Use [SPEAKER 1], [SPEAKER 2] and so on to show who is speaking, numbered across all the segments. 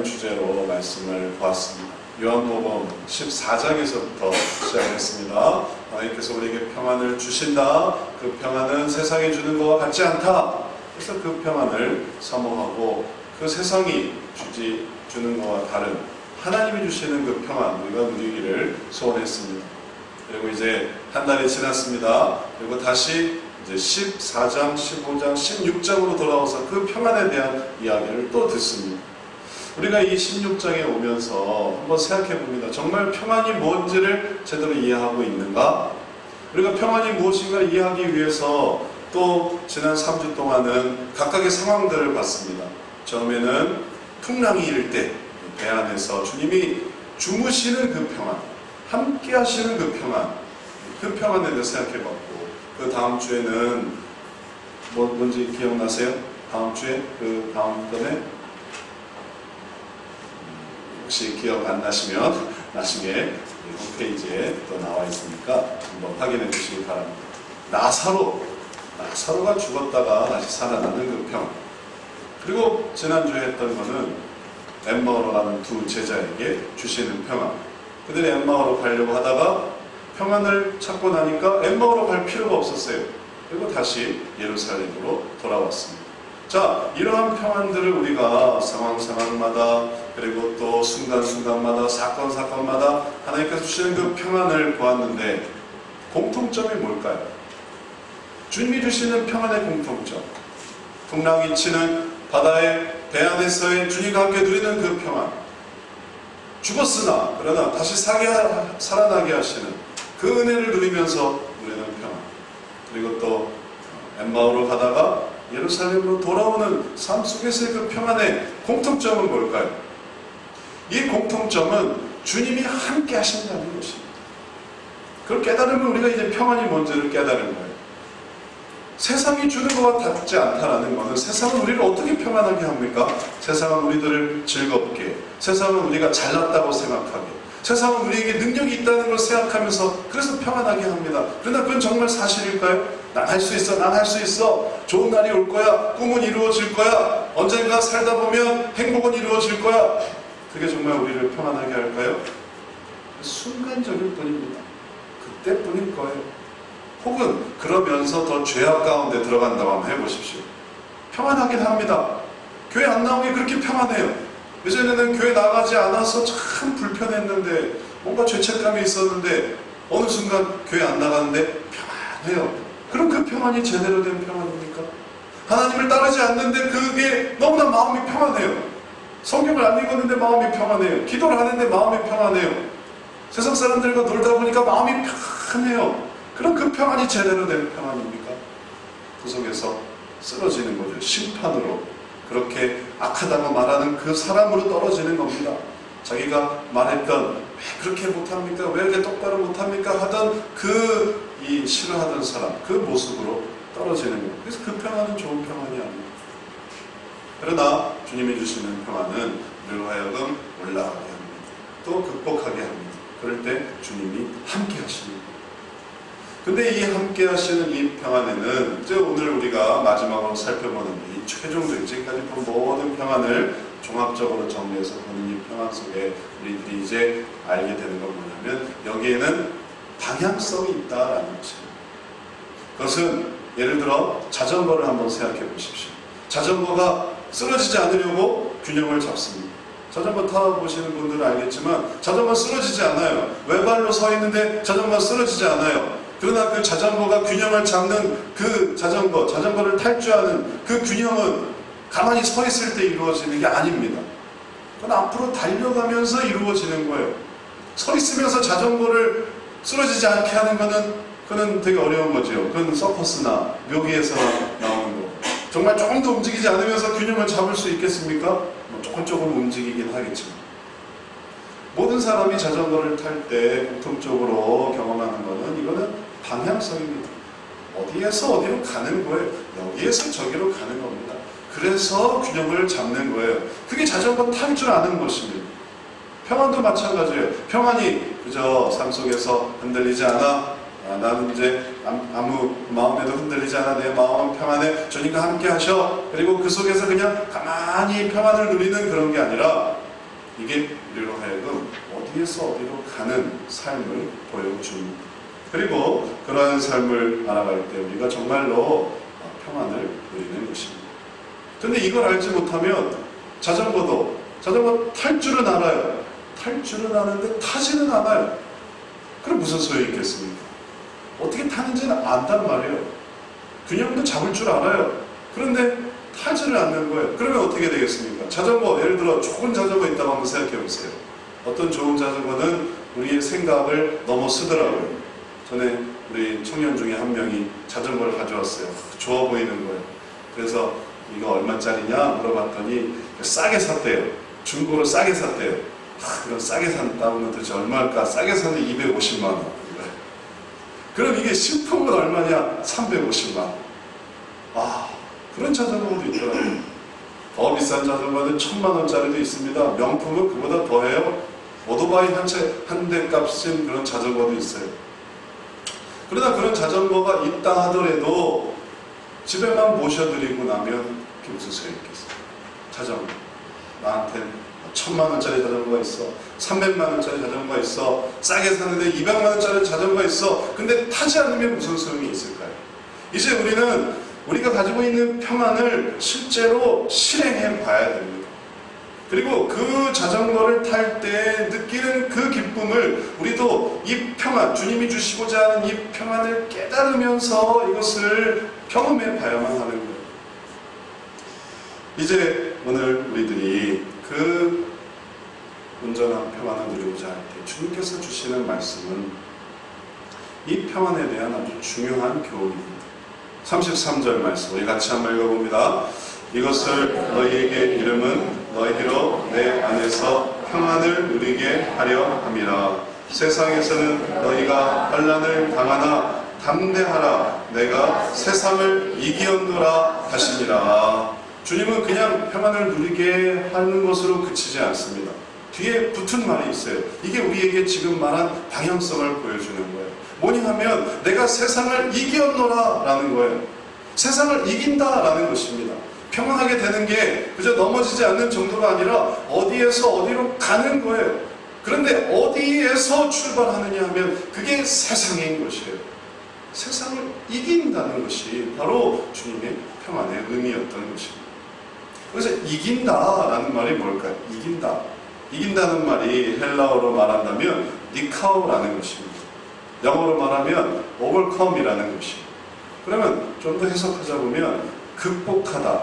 [SPEAKER 1] 주제로 말씀을 보았습니다. 요한복음 14장에서부터 시작했습니다. 하나님께서 우리에게 평안을 주신다. 그 평안은 세상이 주는 것과 같지 않다. 그래서 그 평안을 사모하고 그 세상이 주는 것과 다른 하나님이 주시는 그 평안 우리가 누리기를 소원했습니다. 그리고 이제 한 달이 지났습니다. 그리고 다시 이제 14장, 15장, 16장으로 돌아와서 그 평안에 대한 이야기를 또 듣습니다. 우리가 이 16장에 오면서 한번 생각해 봅니다. 정말 평안이 뭔지를 제대로 이해하고 있는가? 우리가 평안이 무엇인가 이해하기 위해서 또 지난 3주 동안은 각각의 상황들을 봤습니다. 처음에는 풍랑이 일 때 배 안에서 주님이 주무시는 그 평안, 함께 하시는 그 평안, 그 평안에 대해서 생각해 봤고, 그 다음 주에는 뭔지 기억나세요? 다음 주에? 그 다음 번에? 혹시 기억 안 나시면 나중에 홈페이지에 또 나와 있으니까 한번 확인해 주시기 바랍니다. 나사로가 죽었다가 다시 살아나는 그 평안. 그리고 지난주에 했던 거는 엠마오로 가는 두 제자에게 주시는 평안. 그들이 엠마오로 가려고 하다가 평안을 찾고 나니까 엠마오로 갈 필요가 없었어요. 그리고 다시 예루살렘으로 돌아왔습니다. 자, 이러한 평안들을 우리가 상황마다 그리고 또 순간마다 사건마다 하나님께서 주시는 그 평안을 보았는데 공통점이 뭘까요? 주님이 주시는 평안의 공통점. 풍랑이 치는 바다의 배 안에서의 주님과 함께 누리는 그 평안. 죽었으나 그러나 다시 살아나게 하시는 그 은혜를 누리면서 누리는 평안. 그리고 또 엠마오로 가다가 예루살렘으로 돌아오는 삶 속에서의 그 평안의 공통점은 뭘까요? 이 공통점은 주님이 함께 하신다는 것입니다. 그걸 깨달으면 우리가 이제 평안이 뭔지를 깨달은 거예요. 세상이 주는 것과 같지 않다라는 것은 세상은 우리를 어떻게 평안하게 합니까? 세상은 우리들을 즐겁게, 세상은 우리가 잘났다고 생각하게, 세상은 우리에게 능력이 있다는 걸 생각하면서 그래서 평안하게 합니다. 그러나 그건 정말 사실일까요? 난 할 수 있어, 난 할 수 있어, 좋은 날이 올 거야, 꿈은 이루어질 거야, 언젠가 살다 보면 행복은 이루어질 거야. 그게 정말 우리를 평안하게 할까요? 순간적일 뿐입니다. 그때뿐일 거예요. 혹은 그러면서 더 죄악 가운데 들어간다고 한번 해보십시오. 평안하긴 합니다. 교회 안 나오기 그렇게 평안해요. 예전에는 교회 나가지 않아서 참 불편했는데 뭔가 죄책감이 있었는데 어느 순간 교회 안 나가는데 평안해요. 그럼 그 평안이 제대로 된 평안입니까? 하나님을 따르지 않는데 그게 너무나 마음이 평안해요. 성경을 안 읽었는데 마음이 평안해요. 기도를 하는데 마음이 평안해요. 세상 사람들과 놀다 보니까 마음이 평안해요. 그럼 그 평안이 제대로 된 평안입니까? 그 속에서 쓰러지는 거죠. 심판으로. 그렇게 악하다고 말하는 그 사람으로 떨어지는 겁니다. 자기가 말했던 왜 그렇게 못합니까? 왜 이렇게 똑바로 못합니까? 하던 이 싫어하던 사람, 그 모습으로 떨어지는 거예요. 그래서 그 평안은 좋은 평안이 아닙니다. 그러나 주님이 주시는 평안은 우리로 하여금 올라가게 합니다. 또 극복하게 합니다. 그럴 때 주님이 함께 하십니다. 근데 이 함께 하시는 이 평안에는 이제 오늘 우리가 마지막으로 살펴보는 이 최종적인 지금까지 본 모든 평안을 종합적으로 정리해서 보는 이 평안 속에 우리들이 이제 알게 되는 건 뭐냐면 여기에는 방향성이 있다라는 것입니다. 그것은 예를 들어 자전거를 한번 생각해 보십시오. 자전거가 쓰러지지 않으려고 균형을 잡습니다. 자전거 타보시는 분들은 알겠지만 자전거 쓰러지지 않아요. 외발로 서 있는데 자전거 쓰러지지 않아요. 그러나 그 자전거가 균형을 잡는 그 자전거를 탈 줄 아는 그 균형은 가만히 서 있을 때 이루어지는 게 아닙니다. 그건 앞으로 달려가면서 이루어지는 거예요. 서 있으면서 자전거를 쓰러지지 않게 하는 거는 그건 되게 어려운 거죠. 그건 서커스나 묘기에서 나오는 거. 정말 조금 더 움직이지 않으면서 균형을 잡을 수 있겠습니까? 조금 움직이긴 하겠지만. 모든 사람이 자전거를 탈 때 공통적으로 경험하는 거는 이거는 방향성입니다. 어디에서 어디로 가는 거예요. 여기에서 저기로 가는 겁니다. 그래서 균형을 잡는 거예요. 그게 자전거 탈 줄 아는 것입니다. 평안도 마찬가지예요. 평안이 그저 삶 속에서 흔들리지 않아. 나는 이제 아무 마음에도 흔들리지 않아. 내 마음은 평안해. 주님과 함께 하셔. 그리고 그 속에서 그냥 가만히 평안을 누리는 그런 게 아니라 이게 우리로 하여금 어디에서 어디로 가는 삶을 보여줍니다. 그리고 그러한 삶을 알아갈 때 우리가 정말로 평안을 누리는 것입니다. 근데 이걸 알지 못하면 자전거 탈 줄은 알아요. 탈 줄은 아는데 타지는 않아요. 그럼 무슨 소용이 있겠습니까? 어떻게 타는지는 안단 말이에요. 균형도 잡을 줄 알아요. 그런데 타지를 않는 거예요. 그러면 어떻게 되겠습니까? 자전거, 예를 들어 좋은 자전거 있다고 한번 생각해 보세요. 어떤 좋은 자전거는 우리의 생각을 넘어서더라고요. 전에 우리 청년 중에 한 명이 자전거를 가져왔어요. 좋아 보이는 거예요. 그래서 이거 얼마짜리냐 물어봤더니 싸게 샀대요. 중고로 싸게 샀대요. 그럼 싸게 산다면 도대체 얼마일까? 싸게 사는 250만 원. 그럼 이게 신품은 얼마냐? 350만 원. 그런 자전거도 있더라고요. 더 비싼 자전거는 1000만 원짜리도 있습니다. 명품은 그보다 더해요. 오토바이 한 대 값인 그런 자전거도 있어요. 그러나 그런 자전거가 있다 하더라도 집에만 모셔드리고 나면 그게 무슨 소용이 있겠어요? 자전거. 나한테 1000만 원짜리 자전거가 있어. 300만 원짜리 자전거가 있어. 싸게 사는데 200만 원짜리 자전거가 있어. 근데 타지 않으면 무슨 소용이 있을까요? 이제 우리가 가지고 있는 평안을 실제로 실행해 봐야 됩니다. 그리고 그 자전거를 탈 때 느끼는 그 기쁨을 우리도 이 평안, 주님이 주시고자 하는 이 평안을 깨달으면서 이것을 경험해 봐야만 하는 거예요. 이제 오늘 우리들이 그 온전한 평안을 누리고자 할 때 주님께서 주시는 말씀은 이 평안에 대한 아주 중요한 교훈입니다. 33절 말씀 우리 같이 한번 읽어봅니다. 이것을 너희에게 이름은 너희로 내 안에서 평안을 누리게 하려 함이라. 세상에서는 너희가 환난을 당하나 담대하라. 내가 세상을 이기었노라 하시니라. 주님은 그냥 평안을 누리게 하는 것으로 그치지 않습니다. 뒤에 붙은 말이 있어요. 이게 우리에게 지금 말한 방향성을 보여주는 거예요. 뭐냐 하면 내가 세상을 이기었노라 라는 거예요. 세상을 이긴다 라는 것입니다. 평안하게 되는 게 그저 넘어지지 않는 정도가 아니라 어디에서 어디로 가는 거예요. 그런데 어디에서 출발하느냐 하면 그게 세상인 것이에요. 세상을 이긴다는 것이 바로 주님의 평안의 의미였던 것입니다. 그래서 이긴다라는 말이 뭘까요? 이긴다는 말이 헬라어로 말한다면 니카오라는 것입니다. 영어로 말하면 overcome이라는 것이에요. 그러면 좀 더 해석하자 보면 극복하다,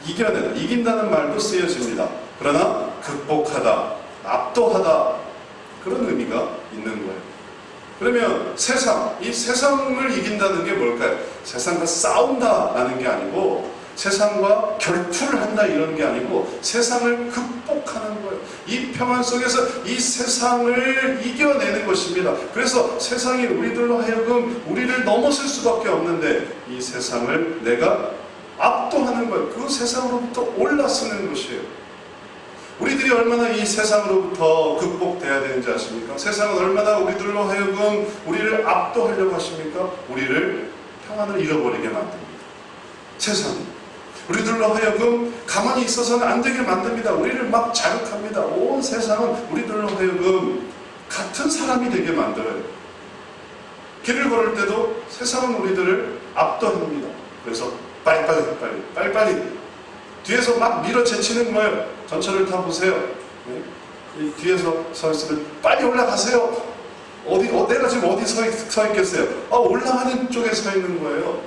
[SPEAKER 1] 이겨내다, 이긴다는 말도 쓰여집니다. 그러나 극복하다, 압도하다 그런 의미가 있는 거예요. 그러면 이 세상을 이긴다는 게 뭘까요? 세상과 싸운다라는 게 아니고 세상과 결투를 한다 이런 게 아니고 세상을 극복하는 거예요. 이 평안 속에서 이 세상을 이겨내는 것입니다. 그래서 세상이 우리들로 하여금 우리를 넘어설 수밖에 없는데 이 세상을 내가 압도하는 거예요. 그 세상으로부터 올라서는 것이에요. 우리들이 얼마나 이 세상으로부터 극복돼야 되는지 아십니까? 세상은 얼마나 우리들로 하여금 우리를 압도하려고 하십니까? 우리를 평안을 잃어버리게 만듭니다. 세상이 우리들로 하여금 가만히 있어서는 안 되게 만듭니다. 우리를 막 자극합니다. 온 세상은 우리들로 하여금 같은 사람이 되게 만들어요. 길을 걸을 때도 세상은 우리들을 압도합니다. 그래서 빨리 뒤에서 막 밀어제치는 거예요. 전철을 타보세요. 네? 뒤에서 서 있으면 빨리 올라가세요. 내가 지금 어디 서 있겠어요? 올라가는 쪽에 서 있는 거예요.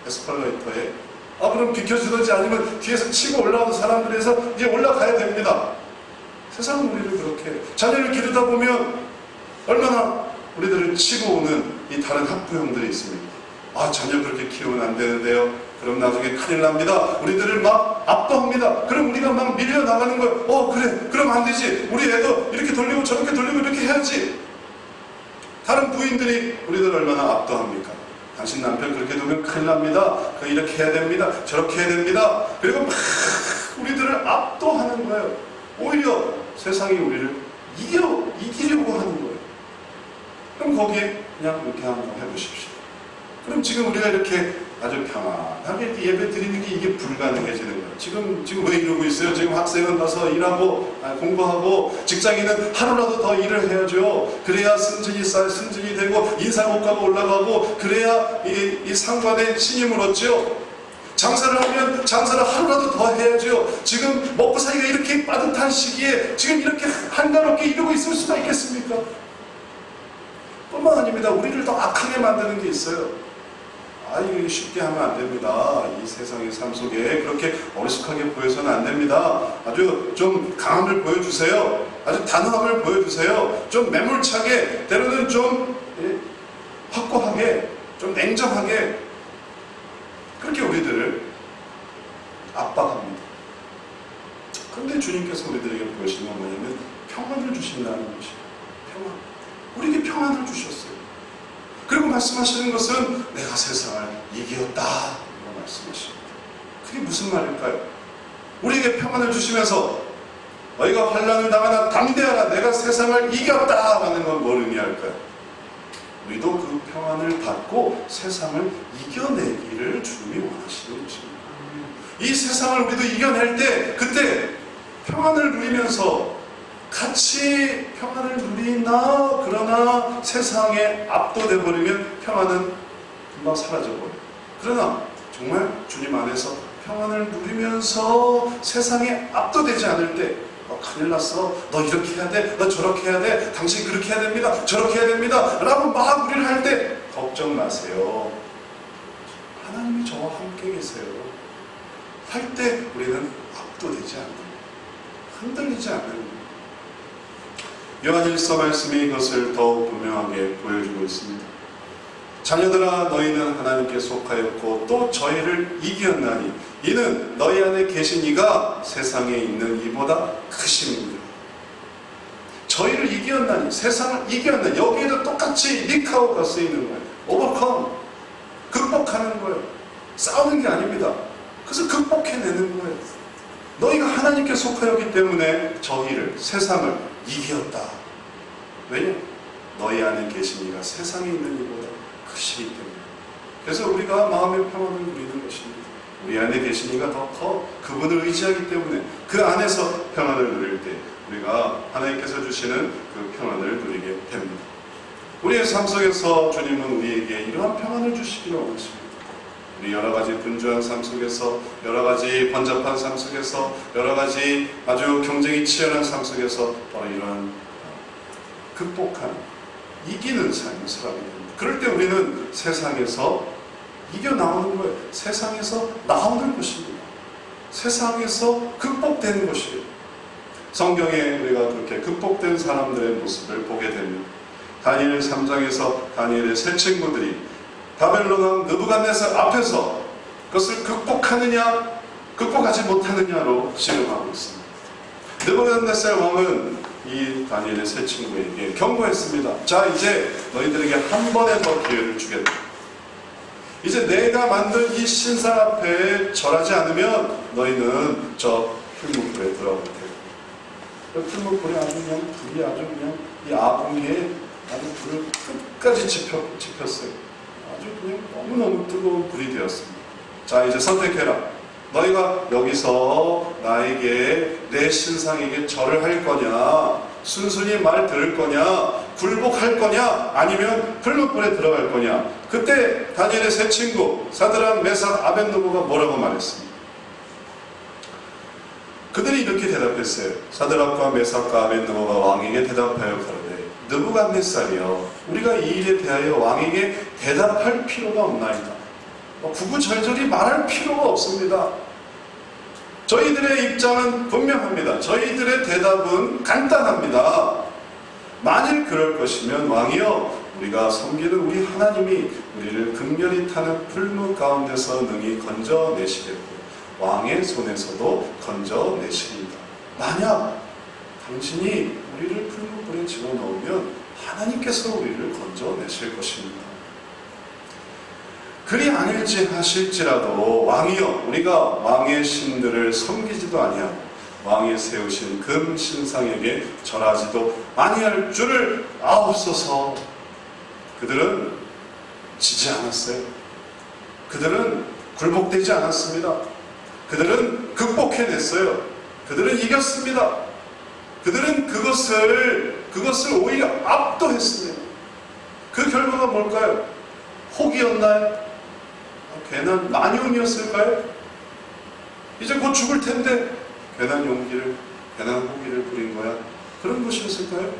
[SPEAKER 1] 에스컬레이터에. 그럼 비켜주든지 아니면 뒤에서 치고 올라오는 사람들에서 이제 올라가야 됩니다. 세상은 우리를 그렇게 해요. 자녀를 기르다 보면 얼마나 우리들을 치고 오는 이 다른 학부형들이 있습니다. 자녀 그렇게 키우면 안 되는데요. 그럼 나중에 큰일 납니다. 우리들을 막 압도합니다. 그럼 우리가 막 밀려나가는 거예요. 그래. 그럼 안 되지. 우리 애도 이렇게 돌리고 저렇게 돌리고 이렇게 해야지. 다른 부인들이 우리들을 얼마나 압도합니까? 당신 남편 그렇게 두면 큰일 납니다. 이렇게 해야 됩니다. 저렇게 해야 됩니다. 그리고 막 우리들을 압도하는 거예요. 오히려 세상이 우리를 이기려고 하는 거예요. 그럼 거기에 그냥 이렇게 한번 해보십시오. 그럼 지금 우리가 이렇게 아주 평안하게 이렇게 예배 드리는 게 이게 불가능해지는 거예요. 지금 왜 이러고 있어요? 지금 학생은 가서 일하고 공부하고 직장인은 하루라도 더 일을 해야죠. 그래야 승진이 되고 인사고과가 올라가고 그래야 이 상관의 신임을 얻죠. 장사를 하면 장사를 하루라도 더 해야죠. 지금 먹고 살기가 이렇게 빠듯한 시기에 지금 이렇게 한가롭게 이러고 있을 수가 있겠습니까? 뿐만 아닙니다. 우리를 더 악하게 만드는 게 있어요. 이거 쉽게 하면 안 됩니다. 이 세상의 삶 속에 그렇게 어리숙하게 보여서는 안 됩니다. 아주 좀 강함을 보여주세요. 아주 단호함을 보여주세요. 좀 매몰차게, 때로는 좀 확고하게, 좀 냉정하게 그렇게 우리들을 압박합니다. 그런데 주님께서 우리들에게 보여주시는 건 뭐냐면 평안을 주신다는 것이에요. 평안. 우리에게 평안을 주셨어요. 그리고 말씀하시는 것은 내가 세상을 이겼다 라고 말씀하십니다. 그게 무슨 말일까요? 우리에게 평안을 주시면서 너희가 환난을 당하나 담대하라 내가 세상을 이겼다 라는 건 뭘 의미할까요? 우리도 그 평안을 받고 세상을 이겨내기를 주님이 원하시는 것입니다. 이 세상을 우리도 이겨낼 때 그때 평안을 누리면서 같이 평안을 누리나 그러나 세상에 압도돼 버리면 평안은 금방 사라져 버려요. 그러나 정말 주님 안에서 평안을 누리면서 세상에 압도되지 않을 때 큰일 났어. 너 이렇게 해야 돼. 너 저렇게 해야 돼. 당신 그렇게 해야 됩니다. 저렇게 해야 됩니다. 라고 막 우리를 할 때 걱정 마세요. 하나님이 저와 함께 계세요. 할 때 우리는 압도되지 않는 흔들리지 않는 요한일서 말씀이 이것을 더욱 분명하게 보여주고 있습니다. 자녀들아 너희는 하나님께 속하였고 또 저희를 이겼나니 이는 너희 안에 계신 이가 세상에 있는 이보다 크심이니라. 저희를 이겼나니 세상을 이겼나니 여기에도 똑같이 니카오가 쓰이는 거예요. 오버컴 극복하는 거예요. 싸우는 게 아닙니다. 그래서 극복해내는 거예요. 너희가 하나님께 속하였기 때문에 저희를 세상을 이겼다. 왜냐? 너희 안에 계신 이가 세상에 있는 이보다 크시기 때문에. 그래서 우리가 마음의 평안을 누리는 것입니다. 우리 안에 계신 이가 더 커 그분을 의지하기 때문에 그 안에서 평안을 누릴 때 우리가 하나님께서 주시는 그 평안을 누리게 됩니다. 우리의 삶 속에서 주님은 우리에게 이러한 평안을 주시기를 원하십니다. 우리 여러 가지 분주한 삶 속에서, 여러 가지 번잡한 삶 속에서, 여러 가지 아주 경쟁이 치열한 삶 속에서 바로 이러한 극복하는, 이기는 삶을 살아가게 됩니다. 그럴 때 우리는 세상에서 이겨 나오는 거예요. 세상에서 나오는 것입니다. 세상에서 극복되는 것이에요. 성경에 우리가 그렇게 극복된 사람들의 모습을 보게 됩니다. 다니엘 3장에서 다니엘의 세 친구들이 바벨론 왕 느부갓네살 앞에서 그것을 극복하느냐 극복하지 못하느냐로 씨름하고 있습니다. 느부갓네살 왕은 이 다니엘의 세 친구에게 경고했습니다. 자, 이제 너희들에게 한 번에 더 기회를 주겠다. 이제 내가 만든 이 신상 앞에 절하지 않으면 너희는 저 풀무불에 들어갈 테고, 풀무불에 아주 그냥 불이 아주 그냥 이 아궁이에 아주 불을 끝까지 지폈어요. 아주 그냥 너무너무 뜨거운 불이 되었습니다. 자, 이제 선택해라. 너희가 여기서 나에게 내 신상에게 절을 할 거냐, 순순히 말 들을 거냐, 굴복할 거냐, 아니면 풀무불에 들어갈 거냐. 그때 다니엘의 세 친구 사드락, 메삭, 아벳느고가 뭐라고 말했습니까? 그들이 이렇게 대답했어요. 사드락과 메삭과 아벳느고가 왕에게 대답하여 가로되 느부갓네살이여, 우리가 이 일에 대하여 왕에게 대답할 필요가 없나이다. 구구절절히 말할 필요가 없습니다. 저희들의 입장은 분명합니다. 저희들의 대답은 간단합니다. 만일 그럴 것이면 왕이여, 우리가 섬기는 우리 하나님이 우리를 극렬히 타는 풀무 가운데서 능히 건져내시겠고 왕의 손에서도 건져내시리이다. 만약 당신이 우리를 풀무불에 집어넣으면 하나님께서 우리를 건져내실 것입니다. 그리 아닐지 하실지라도 왕이여, 우리가 왕의 신들을 섬기지도 아니하고 왕이 세우신 금 신상에게 절하지도 아니할 줄을 아옵소서. 그들은 지지 않았어요. 그들은 굴복되지 않았습니다. 그들은 극복해냈어요. 그들은 이겼습니다. 그들은 그것을 오히려 압도했습니다. 그 결과가 뭘까요? 혹이었나요? 괜한 만용이었을까요? 이제 곧 죽을 텐데 괜한 호기를 부린 거야. 그런 것이었을까요?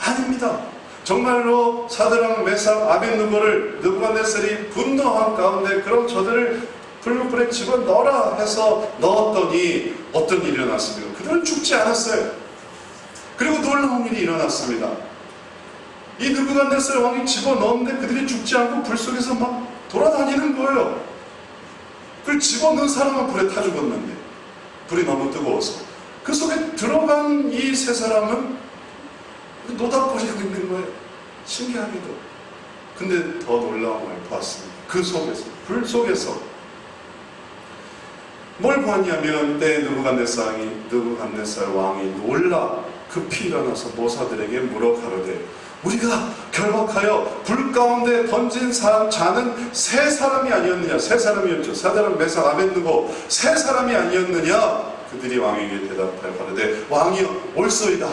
[SPEAKER 1] 아닙니다. 정말로 사드락, 메삭, 아벳느고를 느부갓네살이 분노한 가운데 그럼 저들을 불문불에 집어넣어라 해서 넣었더니 어떤 일이 일어났습니까? 그들은 죽지 않았어요. 그리고 놀라운 일이 일어났습니다. 이 느부갓네살 왕이 집어넣었는데 그들이 죽지 않고 불 속에서 막 돌아다니는 거예요. 그걸 집어넣은 사람은 불에 타 죽었는데 불이 너무 뜨거워서 그 속에 들어간 이 세 사람은 노닥거리고 있는 거예요. 신기하게도. 근데 더 놀라운 걸 보았습니다. 그 속에서, 불 속에서 뭘 보았냐면 때 느부갓네살 왕이 놀라 급히 일어나서 모사들에게 물어 가로되 우리가 결박하여 불 가운데 던진 자는 세 사람이 아니었느냐? 세 사람이었죠. 사드락, 메삭, 아벳느고 세 사람이 아니었느냐? 그들이 왕에게 대답하여 가로되 왕이여 옳소이다.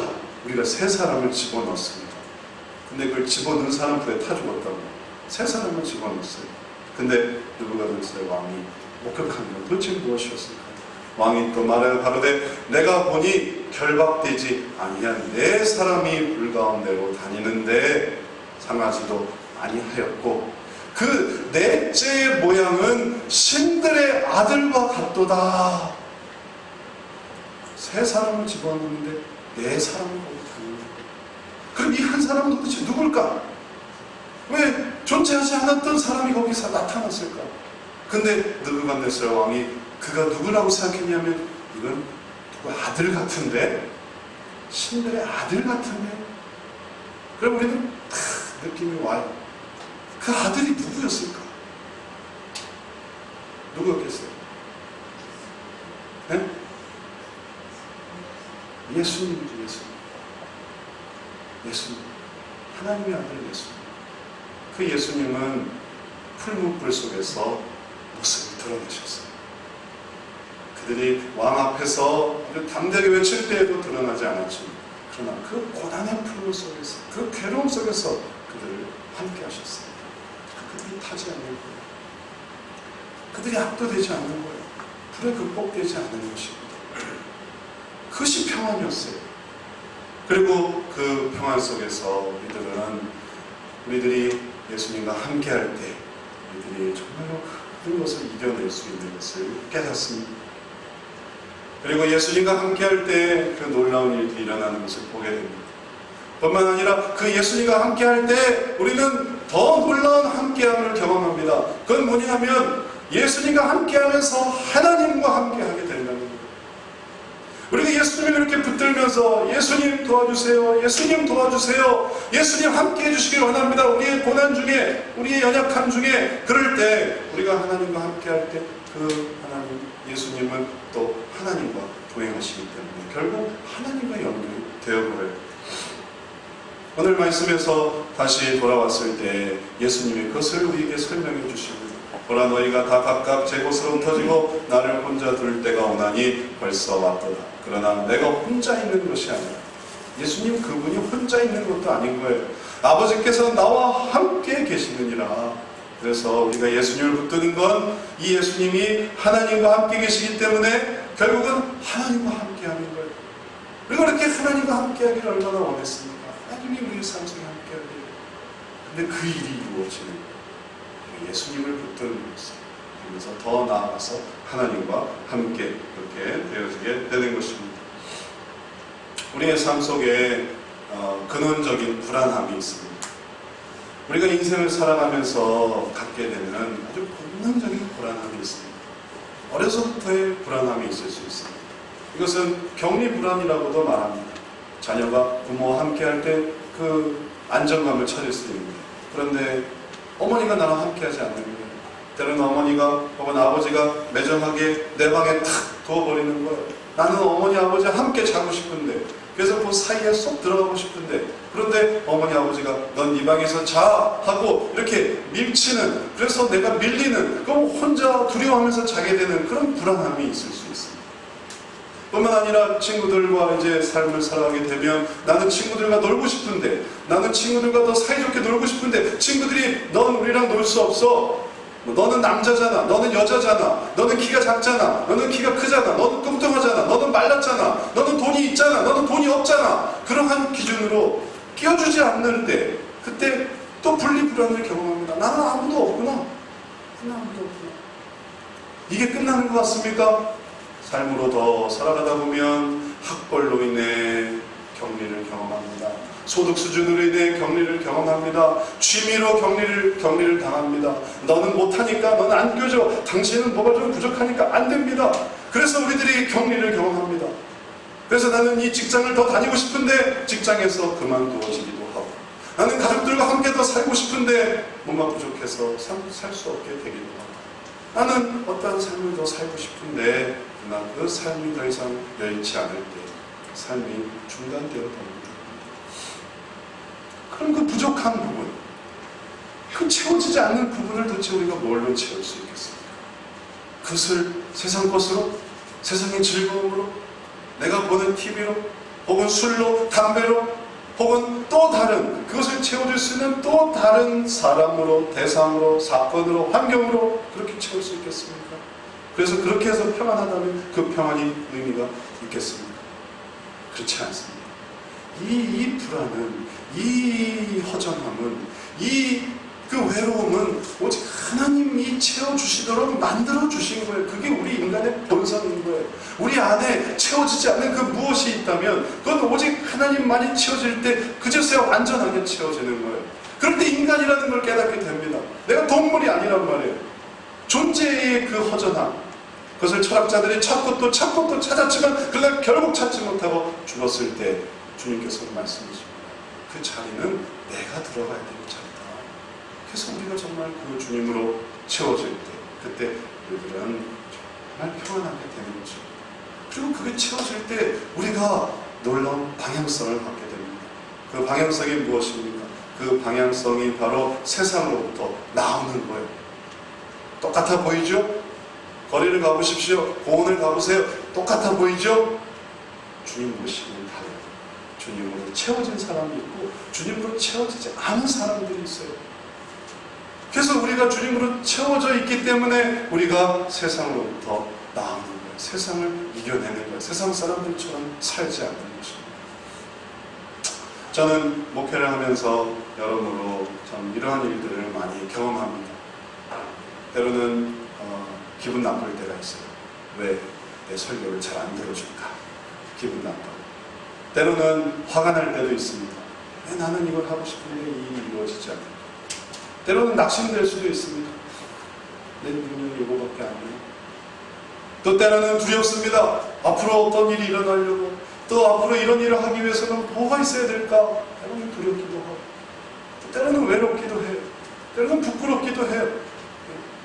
[SPEAKER 1] 우리가 세 사람을 집어넣었습니다. 근데 그걸 집어넣은 사람 불에 타 죽었다고. 세 사람을 집어넣었어요. 근데 느부갓네살 왕이 목격한 건 도대체 무엇이었을까? 왕이 또 말하여 가로되 내가 보니 결박되지 아니한 네 사람이 불 가운데로 다니는데 상하지도 아니하였고 그 넷째의 모양은 신들의 아들과 같도다. 세 사람을 집어넣는데 네 사람을 거기 다니는 거예요. 그럼 이 한 사람은 도대체 누굴까? 왜 존재하지 않았던 사람이 거기서 나타났을까? 근데 느부갓네살 왕이 그가 누구라고 생각했냐면 이건 누구 아들 같은데? 신들의 아들 같은데? 그럼 우리는 느낌이 와요. 그 아들이 누구였을까? 누구였겠어요? 네? 예수님이죠. 예수님. 하나님의 아들 예수님. 그 예수님은 풀무불 속에서 모습을 드러내셨어요. 그들이 왕 앞에서 담대하게 외칠 때에도 드러나지 않았지만 그러나 그 고난의 풀무 속에서 그 괴로움 속에서 그들을 함께 하셨어요. 그들이 타지 않는 거예요. 그들이 압도되지 않는 거예요. 불에 극복되지 않는 것입니다. 그것이 평안이었어요. 그리고 그 평안 속에서 우리들이 예수님과 함께 할 때 우리들이 정말로 모든 것을 이겨낼 수 있는 것을 깨닫습니다. 그리고 예수님과 함께 할 때 그 놀라운 일들이 일어나는 것을 보게 됩니다. 뿐만 아니라 그 예수님과 함께 할 때 우리는 더 놀라운 함께함을 경험합니다. 그건 뭐냐 하면 예수님과 함께하면서 하나님과 함께하게 된다는 거예요. 우리가 예수님을 이렇게 붙들면서 예수님 도와주세요. 예수님 도와주세요. 예수님 함께 해주시길 원합니다. 우리의 고난 중에 우리의 연약함 중에 그럴 때 우리가 하나님과 함께 할 때 그 하나님 예수님은 또 하나님과 동행하시기 때문에 결국 하나님과 연결이 되어버려요. 오늘 말씀에서 다시 돌아왔을 때 예수님이 그것을 우리에게 설명해 주시고 보라 너희가 다 각각 제 곳으로 흩어지고 나를 혼자 둘 때가 오나니 벌써 왔도다. 그러나 내가 혼자 있는 것이 아니라 예수님 그분이 혼자 있는 것도 아닌 거예요. 아버지께서 나와 함께 계시느니라. 그래서 우리가 예수님을 붙드는 건 이 예수님이 하나님과 함께 계시기 때문에 결국은 하나님과 함께 하는 거예요. 우리가 이렇게 하나님과 함께 하기를 얼마나 원했습니까? 하나님이 우리 삶 속에 함께 하기를. 근데 그 일이 이루어지는 거예요. 예수님을 붙드는 것을 그래서 더 나아가서 하나님과 함께 그렇게 되어지게 되는 것입니다. 우리의 삶 속에 근원적인 불안함이 있습니다. 우리가 인생을 살아가면서 갖게 되는 아주 본능적인 불안함이 있습니다. 어려서부터의 불안함이 있을 수 있습니다. 이것은 격리불안이라고도 말합니다. 자녀가 부모와 함께 할 때 그 안정감을 찾을 수 있는 거예요. 그런데 어머니가 나랑 함께 하지 않는 거예요. 때로는 어머니가 혹은 아버지가 매정하게 내 방에 탁 두어버리는 거예요. 나는 어머니 아버지와 함께 자고 싶은데 그래서 그 사이에 쏙 들어가고 싶은데, 그런데 어머니 아버지가 넌 이 방에서 자 하고 이렇게 밀치는, 그래서 내가 밀리는, 그럼 혼자 두려워하면서 자게 되는 그런 불안함이 있을 수 있습니다. 뿐만 아니라 친구들과 이제 삶을 살아가게 되면 나는 친구들과 놀고 싶은데, 나는 친구들과 더 사이좋게 놀고 싶은데 친구들이 넌 우리랑 놀 수 없어, 너는 남자잖아, 너는 여자잖아, 너는 키가 작잖아, 너는 키가 크잖아, 너는 뚱뚱하잖아, 너는 말랐잖아, 너는 돈이 있잖아, 너는 돈이 없잖아, 그러한 기준으로 끼워주지 않는 때, 그때 또 분리불안을 경험합니다. 나는 아무도 없구나, 나는 아무도 없구나. 이게 끝나는 것 같습니까? 삶으로 더 살아가다 보면 학벌로 인해 격리를 경험합니다. 소득 수준으로 인해 격리를 경험합니다. 취미로 격리를 당합니다. 너는 못하니까, 너는 안 껴줘, 당신은 뭐가 좀 부족하니까 안 됩니다. 그래서 우리들이 격리를 경험합니다. 그래서 나는 이 직장을 더 다니고 싶은데 직장에서 그만두어지기도 하고, 나는 가족들과 함께 더 살고 싶은데 뭔가 부족해서 살 수 없게 되기도 하고, 나는 어떠한 삶을 더 살고 싶은데 그러나 그 삶이 더 이상 여의치 않을 때 삶이 중단되어 버립니다. 그럼 그 부족한 부분, 그 채워지지 않는 부분을 도대체 우리가 뭘로 채울 수 있겠습니까? 그것을 세상 것으로, 세상의 즐거움으로, 내가 보는 TV로, 혹은 술로, 담배로, 혹은 또 다른, 그것을 채워줄 수 있는 또 다른 사람으로, 대상으로, 사건으로, 환경으로 그렇게 채울 수 있겠습니까? 그래서 그렇게 해서 평안하다면 그 평안이 의미가 있겠습니까? 그렇지 않습니다. 이 불안은, 이 허전함은, 그 외로움은 오직 하나님이 채워주시도록 만들어주신 거예요. 그게 우리 인간의 본성인 거예요. 우리 안에 채워지지 않는 그 무엇이 있다면 그건 오직 하나님만이 채워질 때 그제서야 완전하게 채워지는 거예요. 그런데 인간이라는 걸 깨닫게 됩니다. 내가 동물이 아니란 말이에요. 존재의 그 허전함, 그것을 철학자들이 찾고 또 찾았지만 그날 결국 찾지 못하고 죽었을 때 주님께서 말씀하십니다. 그 자리는 내가 들어가야 되는 자리다. 그래서 우리가 정말 그 주님으로 채워질 때, 그때 우리들은 정말 평안하게 되는 거죠. 그리고 그게 채워질 때 우리가 놀라운 방향성을 갖게 됩니다. 그 방향성이 무엇입니까? 그 방향성이 바로 세상으로부터 나오는 거예요. 똑같아 보이죠? 거리를 가보십시오. 공원을 가보세요. 똑같아 보이죠? 주님 모시면 달라요. 주님으로 채워진 사람이 있고 주님으로 채워지지 않은 사람들이 있어요. 그래서 우리가 주님으로 채워져 있기 때문에 우리가 세상으로부터 나오는 거예요. 세상을 이겨내는 거예요. 세상 사람들처럼 살지 않는 것입니다. 저는 목회를 하면서 여러모로 참 이러한 일들을 많이 경험합니다. 때로는 기분 나쁠 때가 있어요. 왜 내 설교를 잘 안 들어줄까? 기분 나쁘고. 때로는 화가 날 때도 있습니다. 왜 나는 이걸 하고 싶은데 이 일이 이루어지지 않을까? 때로는 낙심될 수도 있습니다. 내 능력이 이거밖에 안 돼요. 또 때로는 두렵습니다. 앞으로 어떤 일이 일어나려고, 또 앞으로 이런 일을 하기 위해서는 뭐가 있어야 될까? 때로는 두렵기도 하고, 또 때로는 외롭기도 해요. 때로는 부끄럽기도 해요.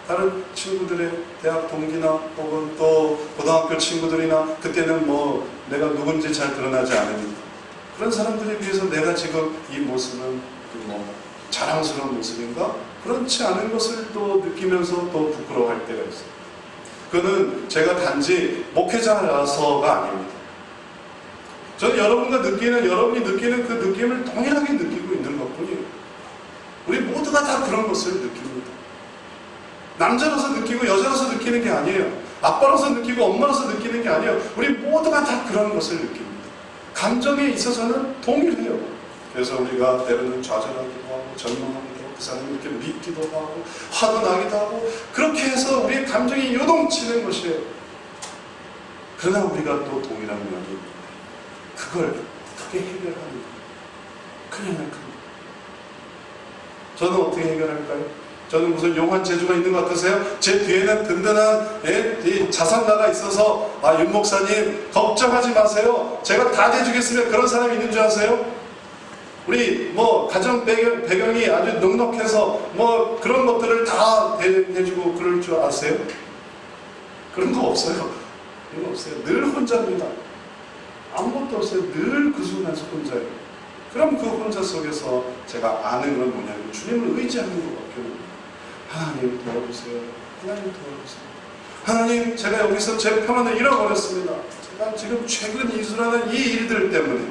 [SPEAKER 1] 다른 친구들의 대학 동기나 혹은 또 고등학교 친구들이나 그때는 뭐 내가 누군지 잘 드러나지 않으니까 그런 사람들에 비해서 내가 지금 이 모습은 뭐 자랑스러운 모습인가? 그렇지 않은 것을 또 느끼면서 또 부끄러워할 때가 있어요. 그거는 제가 단지 목회자라서가 아닙니다. 저는 여러분이 느끼는 그 느낌을 동일하게 느끼고 있는 것뿐이에요. 우리 모두가 다 그런 것을 느낍니다. 남자로서 느끼고 여자로서 느끼는 게 아니에요. 아빠로서 느끼고 엄마로서 느끼는 게 아니에요. 우리 모두가 다 그런 것을 느낍니다. 감정에 있어서는 동일해요. 그래서 우리가 때로는 좌절하기도 하고 절망하기도 하고 그 사람을 이렇게 믿기도 하고 화도 나기도 하고 그렇게 해서 우리의 감정이 요동치는 것이에요. 그러나 우리가 또 동일한 면이 있는데 그걸 어떻게 해결하는가? 그냥 큽니다. 저는 어떻게 해결할까요? 저는 무슨 용한 재주가 있는 것 같으세요? 제 뒤에는 든든한 자산가가 있어서 윤 목사님 걱정하지 마세요. 제가 다 대주겠으면 그런 사람이 있는 줄 아세요? 우리 뭐 가정 배경이 아주 넉넉해서 뭐 그런 것들을 다 대주고 그럴 줄 아세요? 그런 거 없어요. 그런 거 없어요. 늘 혼자입니다. 아무것도 없어요. 늘 그 순간에서 혼자예요. 그럼 그 혼자 속에서 제가 아는 건 뭐냐면 주님을 의지하는 것밖에 없어요. 하나님 도와주세요. 하나님 도와주세요. 하나님, 제가 여기서 제 평안을 잃어버렸습니다. 제가 지금 최근 일어난 이 일들 때문에,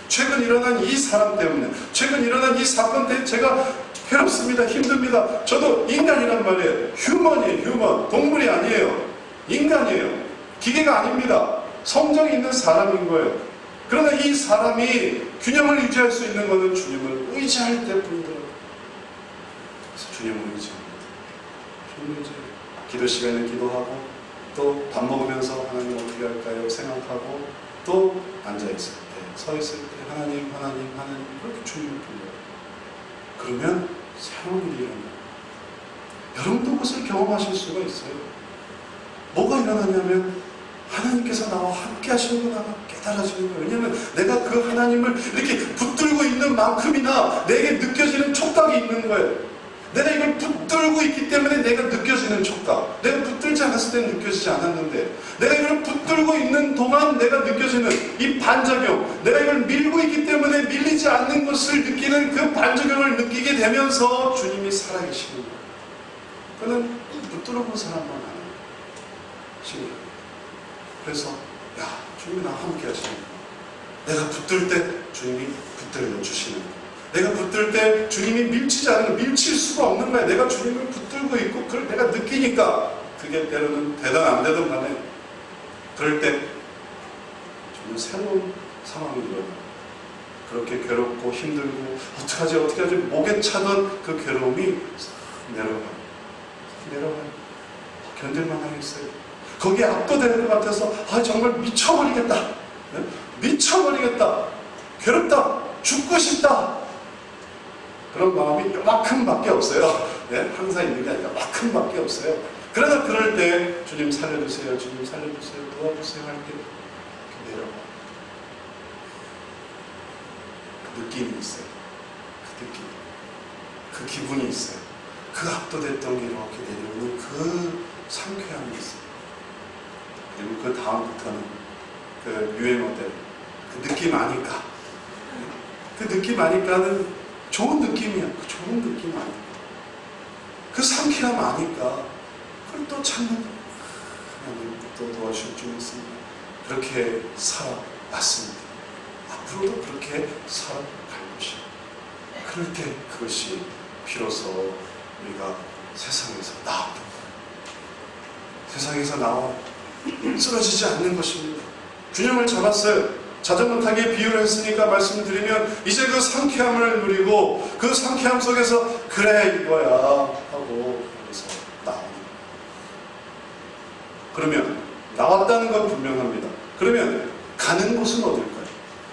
[SPEAKER 1] 최근 일어난 이 사람 때문에, 최근 일어난 이 사건 때문에 제가 괴롭습니다. 힘듭니다. 저도 인간이란 말이에요. 휴먼이에요. 휴먼. 동물이 아니에요. 인간이에요. 기계가 아닙니다. 성정이 있는 사람인 거예요. 그러나 이 사람이 균형을 유지할 수 있는 것은 주님을 의지할 때뿐이더라고요. 그래서 주님을 의지합니다. 주님을 의지해요. 기도 시간에 기도하고, 또 밥 먹으면서 하나님 어떻게 할까요? 생각하고, 또 앉아있을 때, 서 있을 때 하나님, 하나님, 하나님 그렇게 주님을 불러요. 그러면 새로운 일이 일어나요. 여러분도 그것을 경험하실 수가 있어요. 뭐가 일어나냐면 하나님께서 나와 함께 하시는구나 깨달아지는 거예요. 왜냐하면 내가 그 하나님을 이렇게 붙들고 있는 만큼이나 내게 느껴지는 촉각이 있는 거예요. 내가 이걸 붙들고 있기 때문에 내가 느껴지는 촉각. 내가 붙들지 않았을 때는 느껴지지 않았는데, 내가 이걸 붙들고 있는 동안 내가 느껴지는 이 반작용, 내가 이걸 밀고 있기 때문에 밀리지 않는 것을 느끼는 그 반작용을 느끼게 되면서 주님이 살아계시는 거예요. 그는 붙들어 본 사람만 아는 신기해요. 그래서 야, 주님이 나와 함께 하시는 거예요. 내가 붙들 때 주님이 붙들어 주시는 거예요. 내가 붙들 때 주님이 밀치지 않는 거예요. 밀칠 수가 없는 거예요. 내가 주님을 붙들고 있고 그걸 내가 느끼니까 그게 때로는 되든 안 되든 간에 그럴 때 정말 새로운 상황이 일어나요. 그렇게 괴롭고 힘들고 어떡하지 목에 차던 그 괴로움이 내려가요. 견딜만 하겠어요. 거기에 압도되는 것 같아서 정말 미쳐버리겠다. 네? 미쳐버리겠다. 괴롭다. 죽고 싶다. 그런 마음이 요만큼밖에 없어요. 네? 항상 있는 게 아니라 요만큼밖에 없어요. 그러나 그럴 때 주님 살려주세요. 주님 살려주세요. 도와주세요 할 때 내려가. 그 느낌이 있어요. 그 느낌. 그 기분이 있어요. 그 압도됐던 게 이렇게 내려오는 그 상쾌함이 있어요. 그리고 그 다음부터는 그 유행어들, 그 느낌 아니까. 그 느낌 아니까는 좋은 느낌이야. 그 좋은 느낌 아니까. 그 상쾌함 아니까. 그걸 또 찾는 하나님 또 도와주실 줄 믿습니다. 그렇게 살아왔습니다. 앞으로도 그렇게 살아갈 것이에요. 그럴 때 그것이 비로소 우리가 세상에서 나온다. 세상에서 나와 쓰러지지 않는 것입니다. 균형을 잡았어요. 자전거 타기에 비유를 했으니까 말씀드리면 이제 그 상쾌함을 누리고 그 상쾌함 속에서 그래 이거야 하고 여기서 나옵니다. 그러면 나왔다는 건 분명합니다. 그러면 가는 곳은 어딜까요?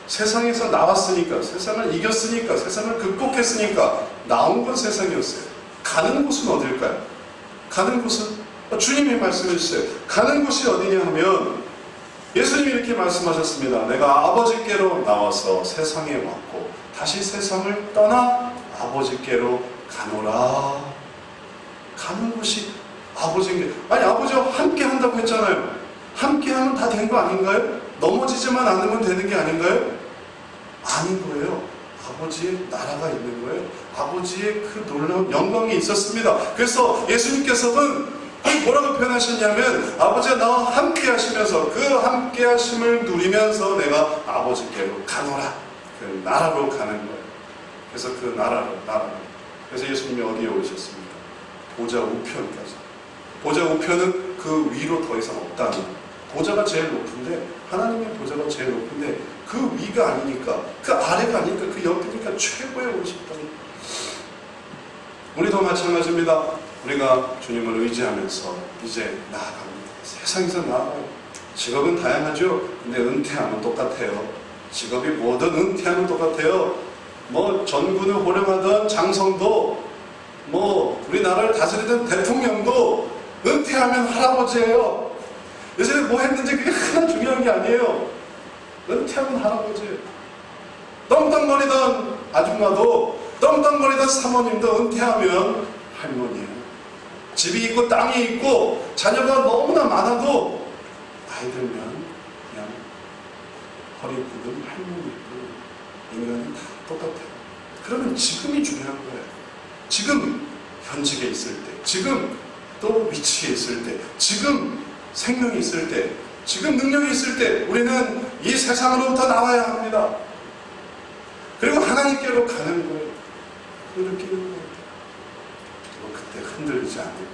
[SPEAKER 1] 세상에서 나왔으니까, 세상을 이겼으니까, 세상을 극복했으니까 나온 건 세상이었어요. 가는 곳은 어딜까요? 가는 곳은 주님이 말씀해 주세요. 가는 곳이 어디냐 하면 예수님이 이렇게 말씀하셨습니다. 내가 아버지께로 나와서 세상에 왔고 다시 세상을 떠나 아버지께로 가노라. 가는 곳이 아버지인 게 아니 아버지와 함께 한다고 했잖아요. 함께 하면 다 된 거 아닌가요? 넘어지지만 않으면 되는 게 아닌가요? 아닌 거예요. 아버지의 나라가 있는 거예요. 아버지의 그 놀라운 영광이 있었습니다. 그래서 예수님께서는 뭐라고 표현하셨냐면 아버지가 나와 함께 하시면서 그 함께 하심을 누리면서 내가 아버지께로 가노라. 그 나라로 가는 거예요. 그래서 그 나라로. 그래서 예수님이 어디에 오셨습니까? 보좌 우편까지. 보좌 우편은 그 위로 더 이상 없다는 거예요. 보좌가 제일 높은데 하나님의 보좌가 제일 높은데 그 위가 아니니까 그 아래가 아니니까 그 옆이니까 최고에 오셨다는 거예요. 우리도 마찬가지입니다. 우리가 주님을 의지하면서 이제 나아갑니다. 세상에서 나아가요. 직업은 다양하죠. 근데 은퇴하면 똑같아요. 직업이 뭐든 은퇴하면 똑같아요. 뭐 전군을 호령하던 장성도 우리나라를 다스리던 대통령도 은퇴하면 할아버지예요. 예전에 뭐 했는지 그게 하나 중요한 게 아니에요. 은퇴하면 할아버지예요. 떵떵거리던 아줌마도 떵떵거리던 사모님도 은퇴하면 할머니예요. 집이 있고 땅이 있고 자녀가 너무나 많아도 나이 들면 그냥 허리띠든 할머니든 인간은 다 똑같아요. 그러면 지금이 중요한 거예요. 지금 현직에 있을 때, 지금 또 위치에 있을 때, 지금 생명이 있을 때, 지금 능력이 있을 때 우리는 이 세상으로부터 나와야 합니다. 그리고 하나님께로 가는 거예요. 그를 끼는 거예요. 그때 흔들리지 않는 거예요.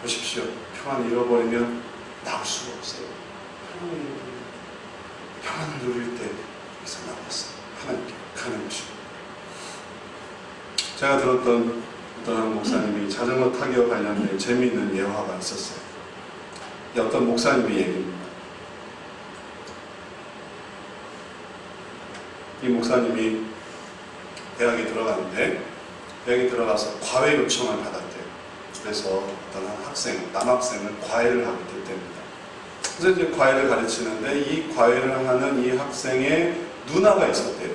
[SPEAKER 1] 보십시오. 평안을 잃어버리면 나올 수가 없어요. 평안을 누릴 때 여기서 나왔어요. 하나님께 가는 것입니다. 제가 들었던 어떤 한 목사님이 자전거 타기와 관련된 재미있는 예화가 있었어요. 어떤 목사님의 얘기입니다. 이 목사님이 대학에 들어갔는데 대학에 들어가서 과외 요청을 받았대요. 그래서 어떤 한 학생, 남학생을 과외를 하게 됐답니다. 그래서 이제 과외를 가르치는데 이 과외를 하는 이 학생의 누나가 있었대요.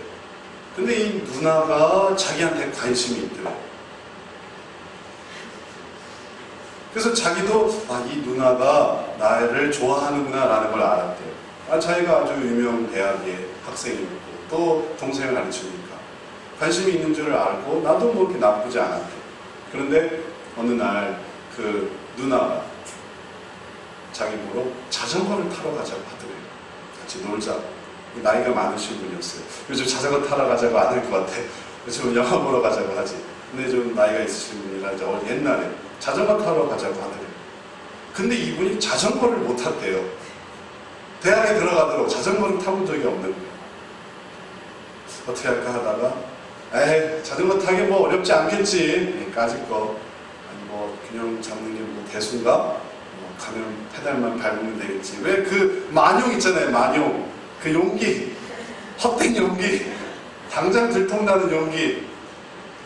[SPEAKER 1] 근데 이 누나가 자기한테 관심이 있더래요. 그래서 자기도 이 누나가 나를 좋아하는구나 라는 걸 알았대요. 자기가 아주 유명 대학의 학생이었고 또 동생을 가르치니까 관심이 있는 줄을 알고 나도 뭐 그렇게 나쁘지 않았대요. 그런데 어느 날 그 누나가 자기 보러 자전거를 타러 가자고 하더래요. 같이 놀자. 나이가 많으신 분이었어요. 요즘 자전거 타러 가자고 안 할 것 같아. 요즘 영화 보러 가자고 하지. 근데 좀 나이가 있으신 분이라 이제 옛날에 자전거 타러 가자고 하더래요. 근데 이분이 자전거를 못 탔대요. 대학에 들어가도록 자전거를 타본 적이 없는 거예요. 어떻게 할까 하다가 자전거 타기 뭐 어렵지 않겠지. 까짓 거. 아니 뭐 균형 잡는 게 뭐 대수인가? 가면 페달만 밟으면 되겠지. 왜 그 만용 있잖아요. 만용. 그 용기. 헛된 용기. 당장 들통나는 용기.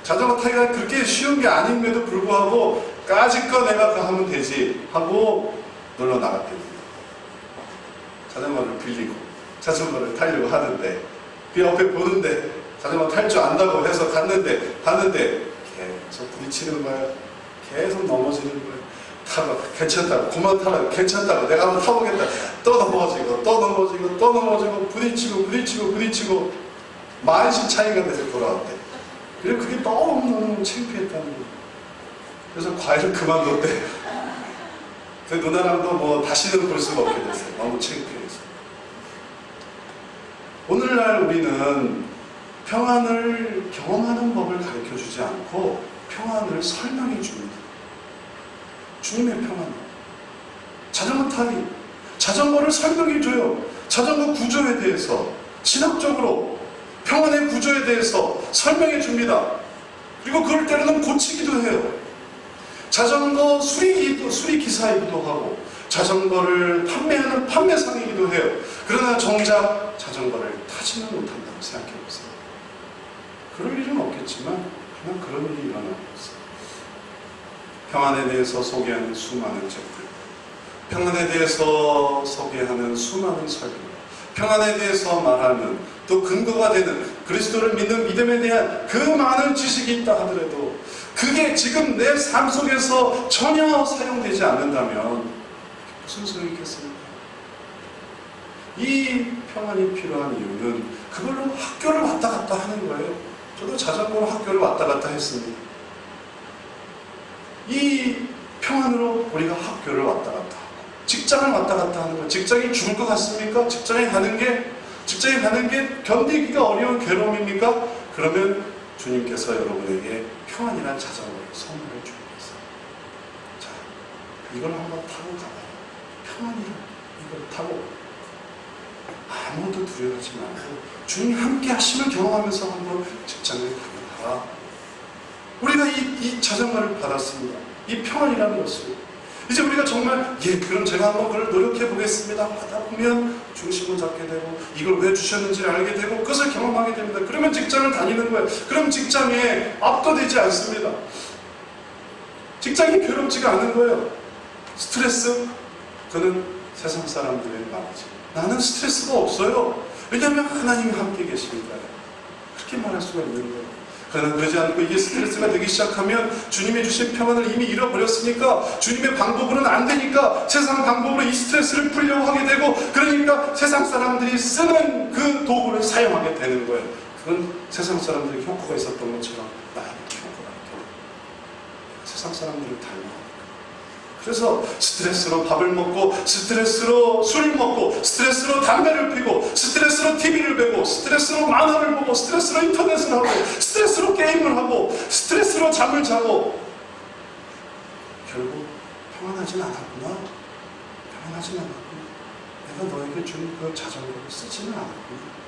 [SPEAKER 1] 자전거 타기가 그렇게 쉬운 게 아님에도 불구하고 까짓거 내가 그거 하면 되지 하고 놀러 나갔대요. 자전거를 빌리고 자전거를 타려고 하는데 그 옆에 보는데 자전거 탈 줄 안다고 해서 갔는데 계속 부딪히는 거예요. 계속 넘어지는 거예요. 타고 괜찮다고 그만 타라 괜찮다고 내가 한번 타보겠다. 또 넘어지고 또 넘어지고 또 넘어지고 부딪히고 만신 차이가 돼서 돌아왔대. 그리고 그게 너무너무 창피했다는 거예요. 그래서 과외를 그만뒀대. 그 누나랑도 뭐 다시는 볼 수가 없게 됐어요. 너무 창피해서. 오늘날 우리는 평안을 경험하는 법을 가르쳐주지 않고 평안을 설명해 줍니다. 주님의 평안. 자전거 타기. 자전거를 설명해 줘요. 자전거 구조에 대해서 신학적으로 평안의 구조에 대해서 설명해 줍니다. 그리고 그럴 때는 고치기도 해요. 자전거 수리기사이기도 하고 자전거를 판매하는 판매상이기도 해요. 그러나 정작 자전거를 타지는 못한다고 생각해 보세요. 그럴 일은 없겠지만 그냥 그런 일이 일어나고 있어요. 평안에 대해서 소개하는 수많은 책들, 평안에 대해서 소개하는 수많은 설교, 평안에 대해서 말하는 또 근거가 되는 그리스도를 믿는 믿음에 대한 그 많은 지식이 있다 하더라도 그게 지금 내 삶 속에서 전혀 사용되지 않는다면 무슨 소용이 있겠습니까? 이 평안이 필요한 이유는 그걸로 학교를 왔다 갔다 하는 거예요. 저도 자전거로 학교를 왔다 갔다 했습니다. 이 평안으로 우리가 학교를 왔다 갔다 하고 직장을 왔다 갔다 하는 거예요. 직장이 죽을 것 같습니까? 직장에 가는 게 견디기가 어려운 괴로움입니까? 그러면 주님께서 여러분에게 평안이란 자전거를 선물해 주고 있어요. 자, 이걸 한번 타고 가봐요. 평안이란 이걸 타고 아무도 두려워하지 말고 주님 함께 하심을 경험하면서 한번 직장을 다녀봐라. 우리가 이 자전거를 받았습니다. 이 평안이라는 것을 이제 우리가 정말 그럼 제가 한번 그걸 노력해 보겠습니다 하다 보면 중심을 잡게 되고 이걸 왜 주셨는지를 알게 되고 그것을 경험하게 됩니다. 그러면 직장을 다니는 거예요. 그럼 직장에 압도되지 않습니다. 직장이 괴롭지가 않은 거예요. 스트레스? 그는 세상 사람들의 말이지. 나는 스트레스가 없어요. 왜냐하면 하나님이 함께 계시니까요. 그렇게 말할 수가 있는 거예요. 그러나 그러지 않고 이게 스트레스가 되기 시작하면 주님이 주신 평안을 이미 잃어버렸으니까 주님의 방법으로는 안 되니까 세상 방법으로 이 스트레스를 풀려고 하게 되고, 그러니까 세상 사람들이 쓰는 그 도구를 사용하게 되는 거예요. 그건 세상 사람들이 효과가 있었던 것처럼 나에게 효과가 있다. 세상 사람들을 닮아. 그래서 스트레스로 밥을 먹고, 스트레스로 술을 먹고, 스트레스로 담배를 피고, 스트레스로 TV를 보고, 스트레스로 만화를 보고, 스트레스로 인터넷을 하고, 스트레스로 게임을 하고, 스트레스로 잠을 자고, 결국 평안하진 않았구나. 평안하진 않았구나. 내가 너에게 준 그 자전거를 쓰지는 않았구나.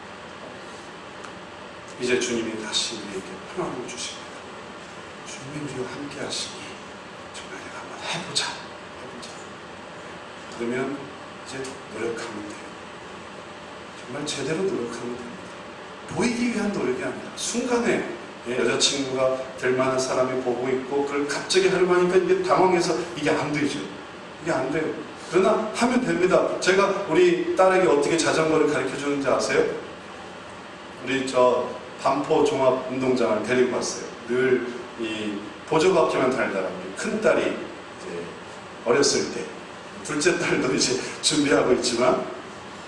[SPEAKER 1] 이제 주님이 다시 우리에게 평안을 주십니다. 주님이 우리와 함께 하시니 정말 내가 한번 해보자. 그러면 이제 노력하면 돼요. 정말 제대로 노력하면 됩니다. 보이기 위한 노력이 아니라 순간에 여자친구가 될 만한 사람이 보고 있고 그걸 갑자기 하려고 하니까 이게 당황해서 이게 안 되죠. 이게 안 돼요. 그러나 하면 됩니다. 제가 우리 딸에게 어떻게 자전거를 가르쳐 주는지 아세요? 우리 저 반포 종합운동장을 데리고 왔어요. 늘 이 보조바퀴만 달더라고요. 큰 딸이 이제 어렸을 때, 둘째 딸도 이제 준비하고 있지만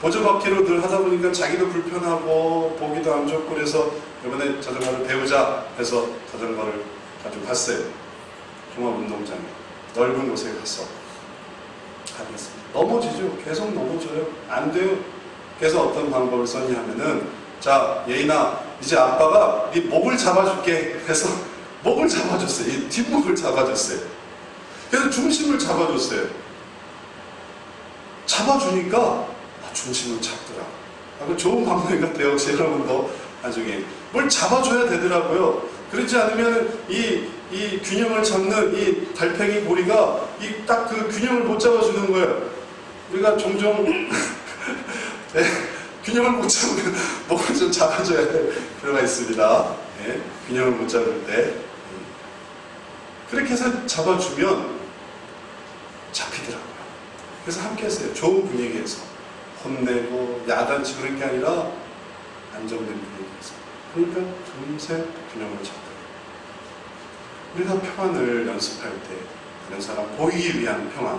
[SPEAKER 1] 보조바퀴로 늘 하다 보니까 자기도 불편하고 보기도 안 좋고, 그래서 이번에 자전거를 배우자 해서 자전거를 가지고 갔어요. 종합운동장에 넓은 곳에 가서 하겠습니다. 넘어지죠. 계속 넘어져요. 안 돼요. 그래서 어떤 방법을 썼냐면은, 자 예인아, 이제 아빠가 네 목을 잡아줄게 해서 목을 잡아줬어요. 이 뒷목을 잡아줬어요. 그래서 중심을 잡아줬어요. 잡아주니까 중심을 잡더라. 좋은 방법인 것 같아요. 혹시 여러분도 나중에 뭘 잡아줘야 되더라고요. 그렇지 않으면 이 균형을 잡는 이 달팽이 고리가 이 딱 그 균형을 못 잡아주는 거예요. 우리가 종종 네, 균형을 못 잡으면 목을 좀 잡아줘야 될 필요가 있습니다. 네, 균형을 못 잡을 때 그렇게 해서 잡아주면 잡히더라고요. 그래서 함께 했어요. 좋은 분위기에서 혼내고 야단치고 그런 게 아니라 안정된 분위기에서. 그러니까 금세 균형을 잡더라고요. 우리가 평안을 연습할 때 다른 사람 보이기 위한 평안,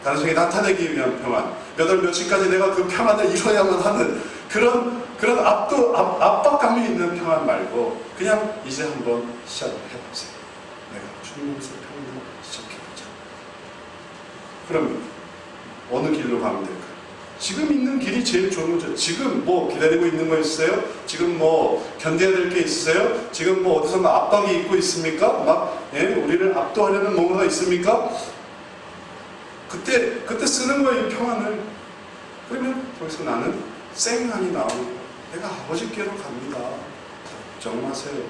[SPEAKER 1] 다른 사람에게 나타내기 위한 평안, 몇 월 며칠까지 내가 그 평안을 이뤄야만 하는 그런 압박감이 있는 평안 말고 그냥 이제 한번 시작을 해보세요. 내가 주님께서 평안을 시작해보자. 그럼 어느 길로 가면 될까요? 지금 있는 길이 제일 좋은 거죠. 지금 뭐 기다리고 있는 거 있어요? 지금 뭐 견뎌야 될 게 있어요? 지금 뭐 어디서 막 압박이 있고 있습니까? 우리를 압도하려는 뭔가가 있습니까? 그때 쓰는 거예요, 이 평안을. 그러면 거기서 나는 쌩하니 나오는 거예요. 내가 아버지께로 갑니다. 걱정 마세요.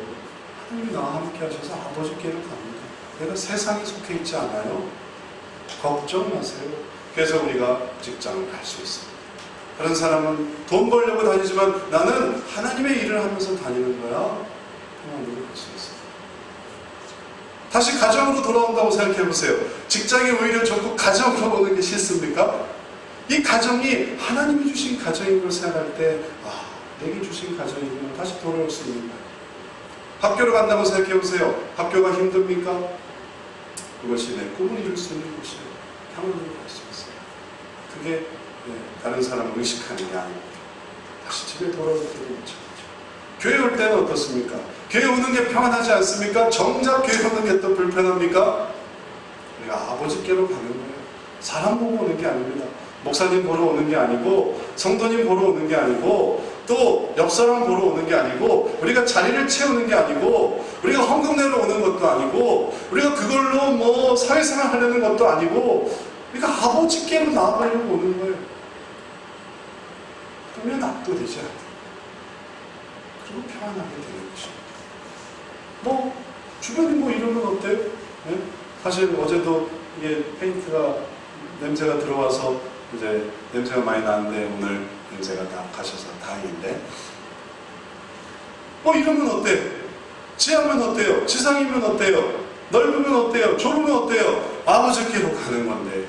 [SPEAKER 1] 하나님이 나와 함께 하셔서 아버지께로 갑니다. 내가 세상에 속해 있지 않아요. 걱정 마세요. 그래서 우리가 직장을 갈 수 있습니다. 그런 사람은 돈 벌려고 다니지만 나는 하나님의 일을 하면서 다니는 거야. 평안으로 갈 수 있어요. 다시 가정으로 돌아온다고 생각해 보세요. 직장이 오히려 좋고 가정으로 오는 게 싫습니까? 이 가정이 하나님이 주신 가정인 걸 생각할 때, 내게 주신 가정이구나. 다시 돌아올 수 있는 거예요. 학교를 간다고 생각해 보세요. 학교가 힘듭니까? 그것이 내 꿈을 이룰 수 있는 곳이에요. 평안으로 갈 수 있어요. 그게 다른 사람을 의식하는 게 아닙니다. 다시 집에 돌아올 때도 마찬가지죠. 교회 올 때는 어떻습니까? 교회 오는 게 평안하지 않습니까? 정작 교회 오는 게 또 불편합니까? 우리가 아버지께로 가는 거예요. 사람 보고 오는 게 아닙니다. 목사님 보러 오는 게 아니고, 성도님 보러 오는 게 아니고, 또 옆사람 보러 오는 게 아니고, 우리가 자리를 채우는 게 아니고, 우리가 헌금 내러 오는 것도 아니고, 우리가 그걸로 뭐 사회생활 하려는 것도 아니고, 우리가 아버지께로 나아가려고 오는 거예요. 그러면 압도되지 않아요. 그리고 평안하게 되는 것입니다. 뭐 주변이 뭐 이러면 어때요? 네? 사실 어제도 이게 페인트가 냄새가 들어와서 이제 냄새가 많이 나는데 오늘 냄새가 다 가셔서 다행인데, 뭐 이러면 어때? 지하면 어때요? 지상이면 어때요? 넓으면 어때요? 좁으면 어때요? 아버지께로 가는 건데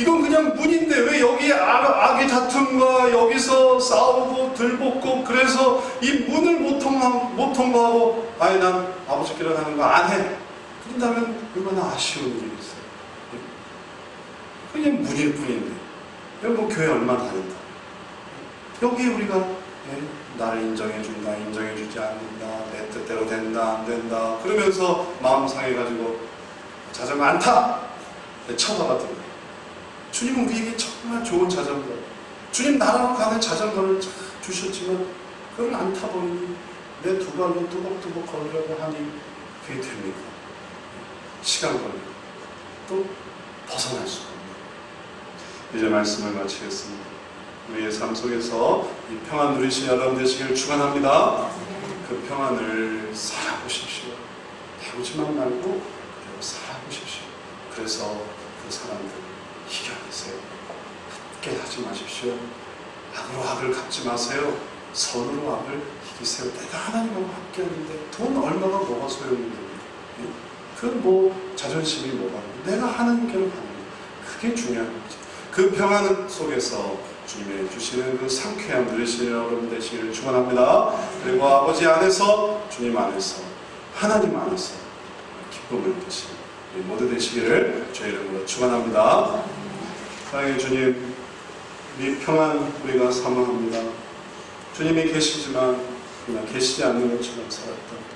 [SPEAKER 1] 이건 그냥 문인데 왜 여기 아기 다툼과 여기서 싸우고 들볶고 그래서 이 문을 못 통과하고 아예 난 아버지께로 가는 거 안 해. 그런다면 얼마나 아쉬운 일이 있어요. 그냥 문일 뿐인데 여기 뭐 교회 얼마 다닌다. 여기 우리가 나를 인정해준다, 인정해주지 않는다, 내 뜻대로 된다, 안 된다 그러면서 마음 상해가지고 자전거 안 타! 쳐다봤더니 주님은 우리에게 정말 좋은 자전거, 주님 나라로 가는 자전거를 주셨지만 그걸 안 타보니 내 두 발로 뚜벅뚜벅 걸으려고 하니 그게 됩니까? 시간 걸리고 또 벗어날 수가 없네요. 이제 말씀을 마치겠습니다. 우리의 삶 속에서 이 평안 누리신 여러분 되시기를 축원합니다. 그 평안을 살아보십시오. 배우지만 말고 그대로 살아보십시오. 그래서 그 사람들 이겨내세요. 함께 하지 마십시오. 악으로 악을 갚지 마세요. 선으로 악을 이기세요. 내가 하나님하고 함께 하는데 돈 얼마가 뭐가 소용있는데 그건 뭐 자존심이 뭐가 내가 하나님께로 가는 거예요. 그게 중요한 거죠. 그 평안 속에서 주님의 주시는 그 상쾌함 누리시는 여러분 되시기를 축원합니다. 그리고 아버지 안에서 주님 안에서 하나님 안에서 기쁨을 드시는 모두 되시기를 주의 이름으로 축원합니다. 사랑의 주님, 이 평안 우리가 사모합니다. 주님이 계시지만 그냥 계시지 않는 것처럼 살았던